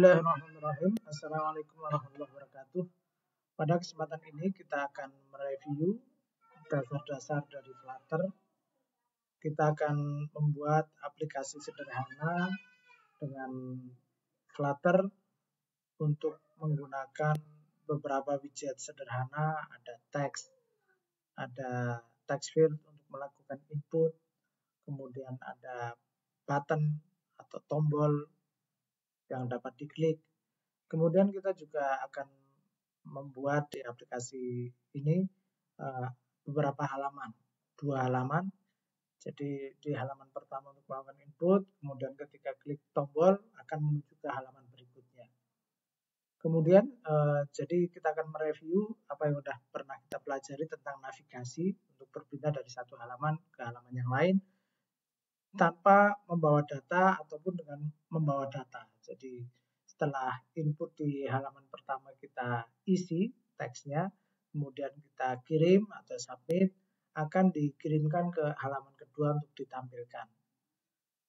Bismillahirrahmanirrahim. Assalamualaikum warahmatullahi wabarakatuh. Pada kesempatan ini kita akan mereview dasar-dasar dari Flutter. Kita akan membuat aplikasi sederhana dengan Flutter untuk menggunakan beberapa widget sederhana. Ada teks, ada text field untuk melakukan input, kemudian ada button atau tombol yang dapat diklik. Kemudian kita juga akan membuat di aplikasi ini beberapa halaman, 2 halaman. Jadi di halaman pertama untuk melakukan input, kemudian ketika klik tombol akan menuju ke halaman berikutnya. Kemudian jadi kita akan mereview apa yang sudah pernah kita pelajari tentang navigasi untuk berpindah dari satu halaman ke halaman yang lain tanpa membawa data ataupun dengan membawa data. Jadi setelah input di halaman pertama kita isi teksnya, kemudian kita kirim atau submit, akan dikirimkan ke halaman kedua untuk ditampilkan.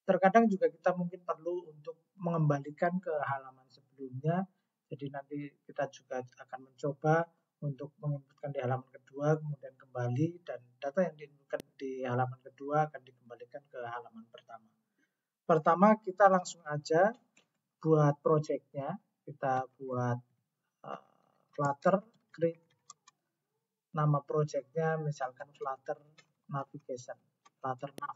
Terkadang juga kita mungkin perlu untuk mengembalikan ke halaman sebelumnya, jadi nanti kita juga akan mencoba untuk menginputkan di halaman kedua, kemudian kembali, dan data yang diinputkan di halaman kedua akan dikembalikan ke halaman pertama. Pertama kita langsung aja buat projectnya, kita buat Flutter, create nama projectnya misalkan Flutter Navigation, Flutter Nav.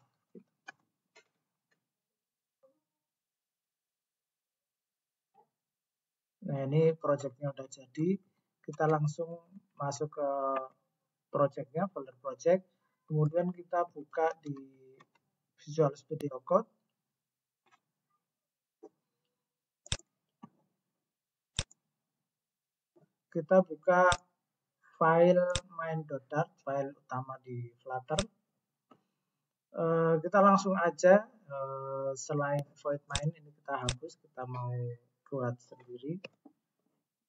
Nah ini projectnya udah jadi, kita langsung masuk ke projectnya, folder project, kemudian kita buka di Visual Studio Code. Kita buka file main.dart, file utama di Flutter. Kita langsung aja, selain void main ini kita hapus, kita mau buat sendiri.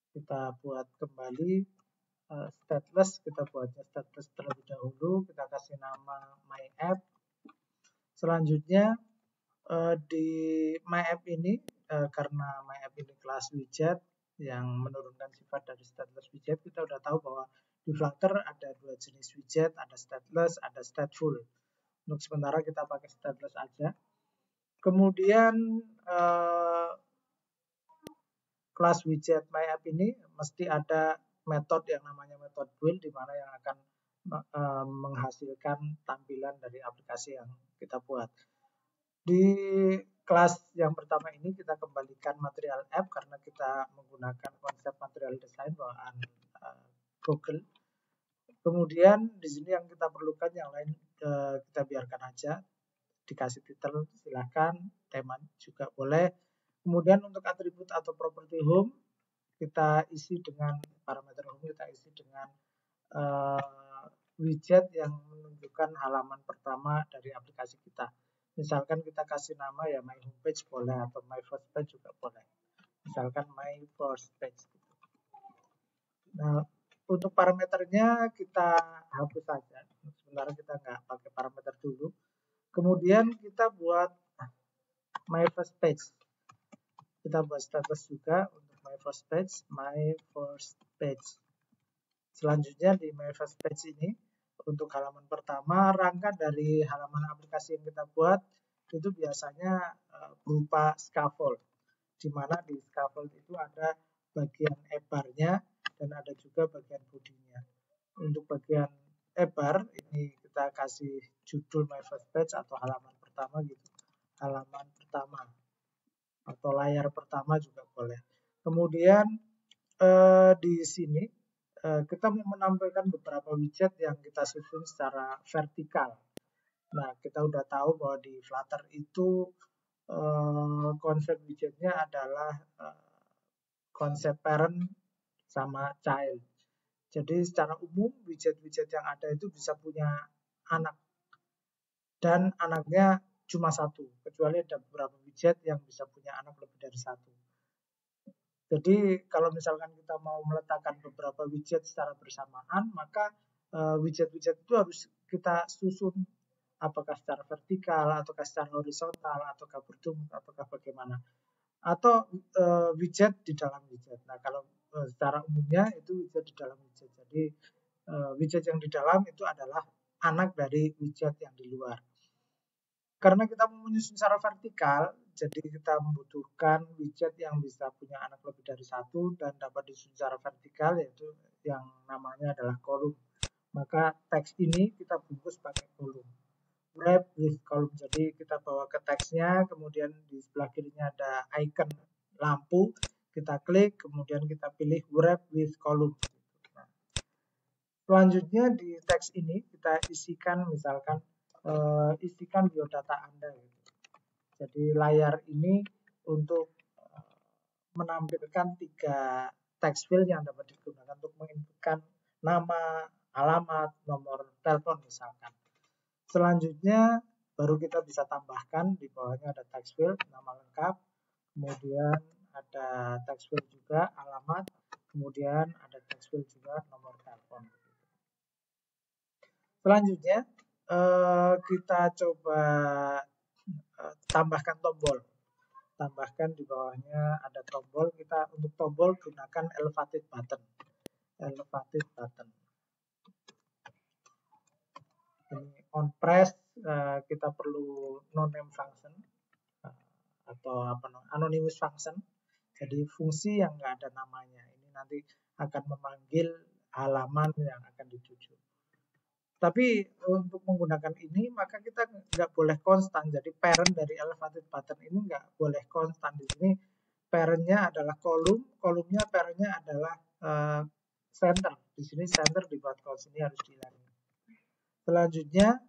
Kita buat kembali stateless, kita buatnya stateless terlebih dahulu, kita kasih nama my app. Selanjutnya di my app ini, karena my app ini kelas widget yang menurunkan sifat dari stateless widget, kita udah tahu bahwa di Flutter ada 2 jenis widget, ada stateless, ada stateful. Untuk sementara kita pakai stateless aja. Kemudian kelas widget my app ini mesti ada metode yang namanya metode build, di mana yang akan menghasilkan tampilan dari aplikasi yang kita buat. Di kelas yang pertama ini kita kembalikan material app karena kita menggunakan konsep material design bawaan Google. Kemudian di sini yang kita perlukan, yang lain kita biarkan aja, dikasih title silahkan, tema juga boleh. Kemudian untuk atribut atau properti home kita isi dengan parameter home, kita isi dengan widget yang menunjukkan halaman pertama dari aplikasi kita. Misalkan kita kasih nama ya my homepage boleh, atau my first page juga boleh. Misalkan my first page. Nah, untuk parameternya kita hapus saja. Sementara kita nggak pakai parameter dulu. Kemudian kita buat my first page. Kita buat status juga untuk my first page, my first page. Selanjutnya di my first page ini, untuk halaman pertama, rangka dari halaman aplikasi yang kita buat itu biasanya berupa scaffold, di mana di scaffold itu ada bagian ebarnya dan ada juga bagian bodinya. Untuk bagian ebar ini kita kasih judul my first page atau halaman pertama gitu, halaman pertama atau layar pertama juga boleh. Kemudian di sini kita mau menampilkan beberapa widget yang kita susun secara vertikal. Nah, kita udah tahu bahwa di Flutter itu konsep widgetnya adalah konsep parent sama child. Jadi secara umum widget-widget yang ada itu bisa punya anak. Dan anaknya cuma satu, kecuali ada beberapa widget yang bisa punya anak lebih dari satu. Jadi kalau misalkan kita mau meletakkan beberapa widget secara bersamaan, maka widget-widget itu harus kita susun apakah secara vertikal, ataukah secara horizontal, ataukah bertumbuh, ataukah bagaimana. atau widget di dalam widget. Nah, kalau secara umumnya itu widget di dalam widget. Jadi widget yang di dalam itu adalah anak dari widget yang di luar. Karena kita menyusun secara vertikal, jadi kita membutuhkan widget yang bisa punya anak lebih dari satu dan dapat disusun secara vertikal, yaitu yang namanya adalah kolom. Maka teks ini kita bungkus pakai kolom. Wrap with column. Jadi kita bawa ke teksnya, kemudian di sebelah kirinya ada icon lampu, kita klik, kemudian kita pilih wrap with column. Nah, selanjutnya di teks ini kita isikan misalkan isikan biodata Anda. Gitu. Jadi layar ini untuk menampilkan 3 text field yang dapat digunakan untuk menginputkan nama, alamat, nomor telepon misalkan. Selanjutnya baru kita bisa tambahkan di bawahnya ada text field nama lengkap, kemudian ada text field juga alamat, kemudian ada text field juga nomor telepon. Selanjutnya kita coba tambahkan tombol. Tambahkan di bawahnya ada tombol. Kita untuk tombol gunakan elevated button. Elevated button. Ini on press kita perlu no name function atau anonymous function. Jadi fungsi yang nggak ada namanya. Ini nanti akan memanggil halaman yang akan dituju. Tapi untuk menggunakan ini maka kita nggak boleh konstan. Jadi parent dari elevated button ini nggak boleh konstan. Di sini parentnya adalah kolom, kolomnya parentnya adalah center. Di sini center dibuat kalau sini harus dihilangin. Selanjutnya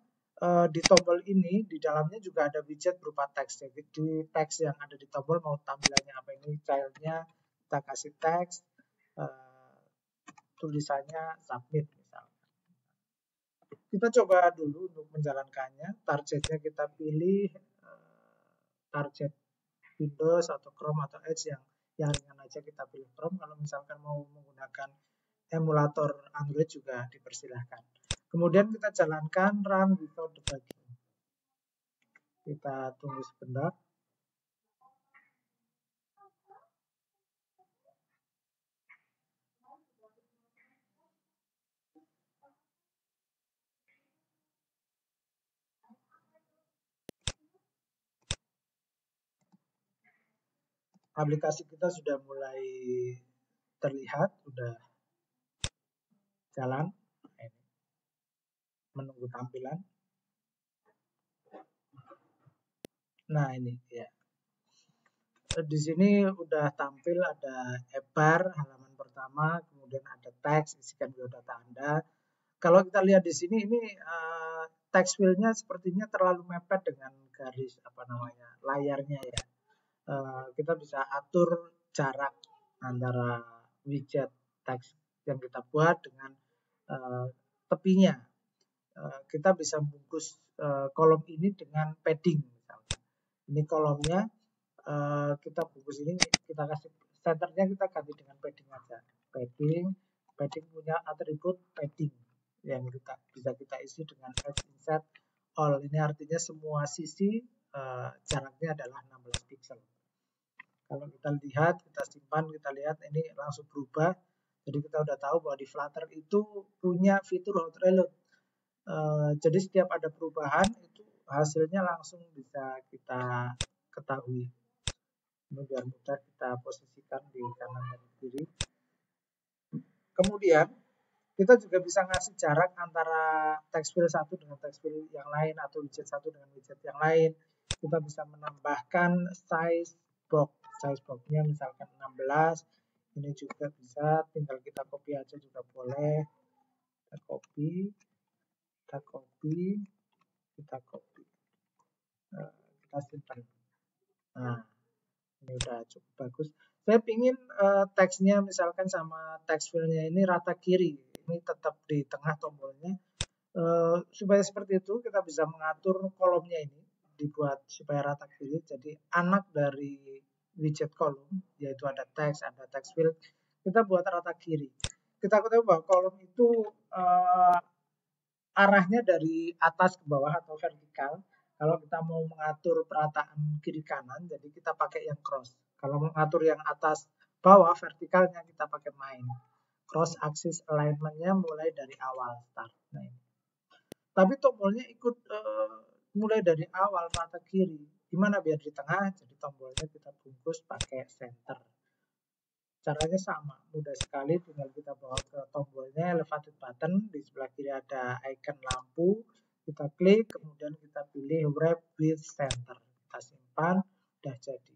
di tombol ini di dalamnya juga ada widget berupa teks. Jadi teks yang ada di tombol mau tampilannya apa, ini childnya kita kasih teks, tulisannya submit misalnya. Kita coba dulu untuk menjalankannya. Targetnya kita pilih target Windows atau Chrome atau Edge yang ringan aja kita pilih Chrome. Kalau misalkan mau menggunakan emulator Android juga dipersilahkan. Kemudian kita jalankan run without debugging. Kita tunggu sebentar. Aplikasi kita sudah mulai terlihat, sudah jalan. Menunggu tampilan. Nah ini ya. Di sini udah tampil ada bar halaman pertama, kemudian ada teks, isikan biodata Anda. Kalau kita lihat di sini ini text field-nya sepertinya terlalu mepet dengan garis layarnya ya. Kita bisa atur jarak antara widget teks yang kita buat dengan tepinya. Kita bisa bungkus kolom ini dengan padding misalnya. Ini kolomnya kita bungkus ini, kita kasih centernya kita ganti dengan padding aja. Padding punya atribut padding yang bisa kita isi dengan edge insert all. Ini artinya semua sisi jaraknya adalah 16 pixel. Kalau kita lihat, kita simpan, kita lihat ini langsung berubah. Jadi kita udah tahu bahwa di Flutter itu punya fitur hot reload. Jadi setiap ada perubahan itu hasilnya langsung bisa kita ketahui. Ini biar mudah kita posisikan di kanan dan kiri. Kemudian kita juga bisa ngasih jarak antara text field satu dengan text field yang lain atau widget satu dengan widget yang lain. Kita bisa menambahkan size box. Size box-nya misalkan 16. Ini juga bisa, tinggal kita copy aja juga boleh. Kita copy. Kita simpan. Nah, ini udah cukup bagus. Saya ingin teksnya misalkan sama text field-nya ini rata kiri. Ini tetap di tengah tombolnya. Supaya seperti itu kita bisa mengatur kolomnya ini dibuat supaya rata kiri. Jadi anak dari widget kolom, yaitu ada teks, ada text field, kita buat rata kiri. Kita ketahui bahwa kolom itu arahnya dari atas ke bawah atau vertikal. Kalau kita mau mengatur perataan kiri kanan, jadi kita pakai yang cross. Kalau mau ngatur yang atas bawah vertikalnya kita pakai main. Cross axis alignment-nya mulai dari awal start. Nah, ini. Tapi tombolnya ikut mulai dari awal mata kiri. Gimana biar di tengah? Jadi tombolnya kita bungkus pakai center. Caranya sama, mudah sekali, tinggal kita bawa ke tombolnya elevated button, di sebelah kiri ada icon lampu, kita klik, kemudian kita pilih wrap with center, kita simpan, udah jadi.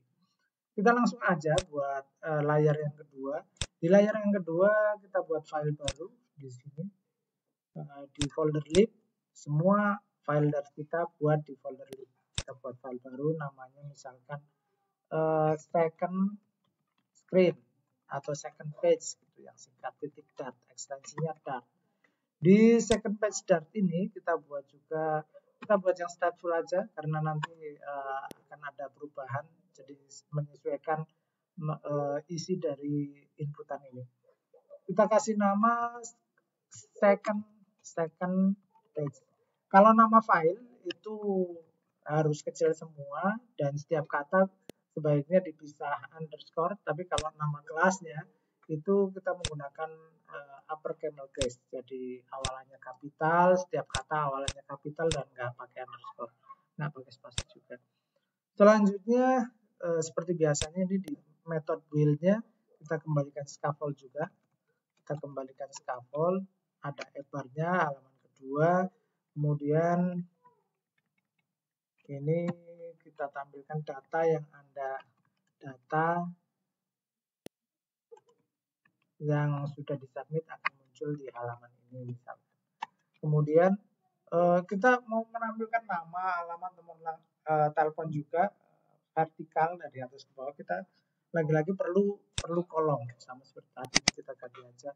Kita langsung aja buat layar yang kedua. Di layar yang kedua kita buat file baru di sini, di folder lib, semua file dari kita buat di folder lib. Kita buat file baru, namanya misalkan second screen atau second page gitu yang singkat titik dart, ekstensinya dart. Di second page dart ini kita buat yang stateful aja karena nanti akan ada perubahan, jadi menyesuaikan isi dari inputan ini. Kita kasih nama second page. Kalau nama file itu harus kecil semua dan setiap kata sebaiknya dipisah underscore, tapi kalau nama kelasnya itu kita menggunakan upper camel case, jadi awalannya kapital, setiap kata awalannya kapital dan nggak pakai underscore, nggak pakai spasi juga. Selanjutnya seperti biasanya ini di method build-nya kita kembalikan scaffold juga, kita kembalikan scaffold, ada ebarnya halaman kedua, kemudian ini kita tampilkan data yang sudah disubmit akan muncul di halaman ini misalnya. Kemudian kita mau menampilkan nama, alamat, nomor telepon juga vertikal dari atas ke bawah. Kita lagi-lagi perlu kolom sama seperti tadi, kita ganti aja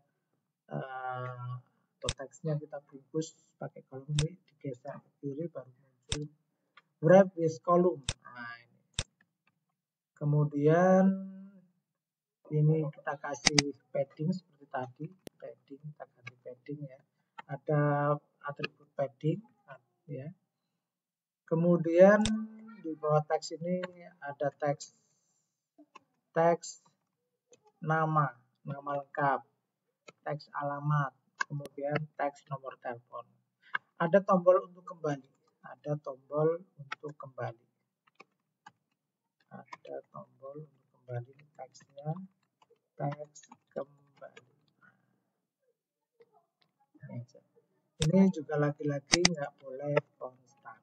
atau teksnya kita bungkus pakai kolom, ini digeser ke kiri baru muncul wrap with column. Nah, ini. Kemudian ini kita kasih padding seperti tadi, padding, kita ganti padding ya. Ada atribut padding ya. Kemudian di bawah teks ini ada teks nama lengkap, teks alamat, kemudian teks nomor telepon. Ada tombol untuk kembali, Ada tombol untuk kembali teksnya, teks kembali. Ini juga lagi-lagi nggak boleh konstan.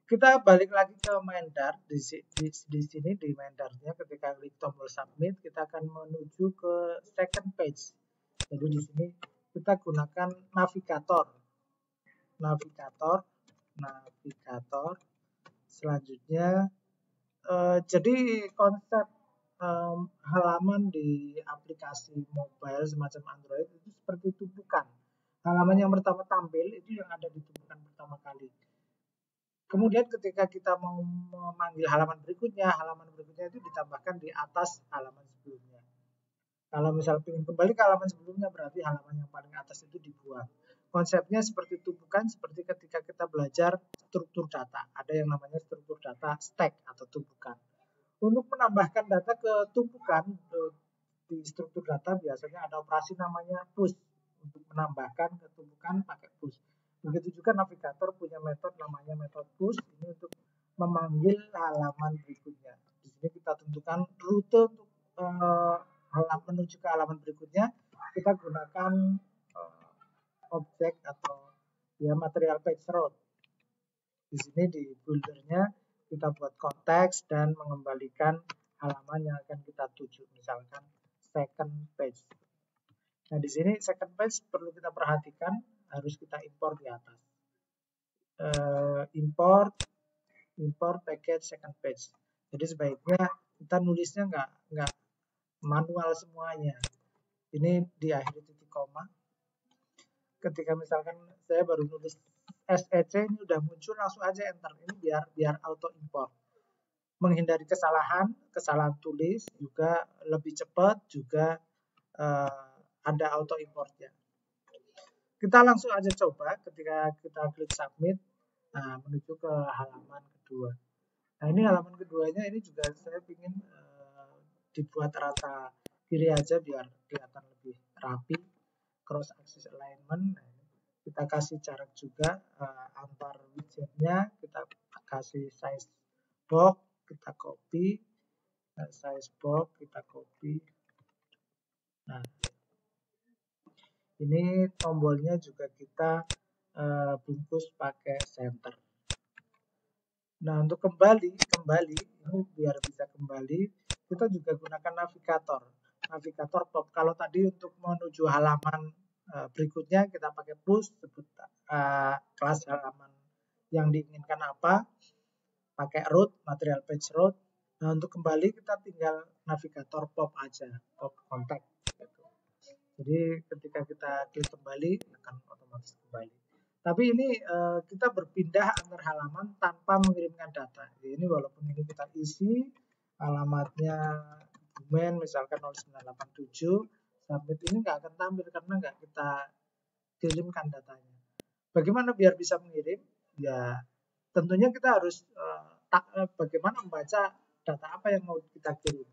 Kita balik lagi ke main Dart. Di sini di main Dart-nya ketika klik tombol submit kita akan menuju ke second page. Jadi di sini kita gunakan navigator. Selanjutnya jadi konsep halaman di aplikasi mobile semacam Android itu seperti tumpukan. Halaman yang pertama tampil itu yang ada di tumpukan pertama kali. Kemudian ketika kita mau memanggil halaman berikutnya itu ditambahkan di atas halaman sebelumnya. Kalau misal ingin kembali ke halaman sebelumnya berarti halaman yang paling atas itu dibuang. Konsepnya seperti tumpukan, seperti ketika kita belajar struktur data. Ada yang namanya struktur data stack atau tumpukan. Untuk menambahkan data ke tumpukan di struktur data biasanya ada operasi namanya push. Untuk menambahkan ke tumpukan pakai push. Begitu juga navigator punya metode namanya metode push, ini untuk memanggil halaman berikutnya. Di sini kita tentukan rute untuk menuju ke halaman berikutnya. Kita gunakan objek atau ya material page route. Di sini di buildernya kita buat konteks dan mengembalikan halaman yang akan kita tuju, misalkan second page. Nah di sini second page perlu kita perhatikan, harus kita import di atas. Import package second page. Jadi sebaiknya kita nulisnya nggak manual semuanya. Ini diakhiri titik koma. Ketika misalkan saya baru nulis SEC ini udah muncul, langsung aja enter. Ini biar auto import. Menghindari kesalahan tulis, juga lebih cepat, juga ada auto importnya. Kita langsung aja coba ketika kita klik submit, nah menuju ke halaman kedua. Nah, ini halaman keduanya, ini juga saya ingin dibuat rata kiri aja biar kelihatan lebih rapi, cross axis alignment. Nah, kita kasih jarak juga antar widgetnya, kita kasih size box, kita copy, size box kita copy. Nah, ini tombolnya juga kita bungkus pakai center. Nah, untuk kembali ini biar bisa kembali, kita juga gunakan navigator pop. Kalau tadi untuk menuju halaman berikutnya kita pakai push, sebut kelas halaman yang diinginkan apa, pakai root, material page root. Nah, untuk kembali kita tinggal navigator pop aja, pop contact gitu. Jadi ketika kita klik kembali akan otomatis kembali. Tapi ini kita berpindah antar halaman tanpa mengirimkan data. Jadi ini walaupun ini kita isi alamatnya domain misalkan 0987, submit ini nggak akan tampil karena nggak kita kirimkan datanya. Bagaimana biar bisa mengirim? Ya tentunya kita harus bagaimana membaca data apa yang mau kita kirim.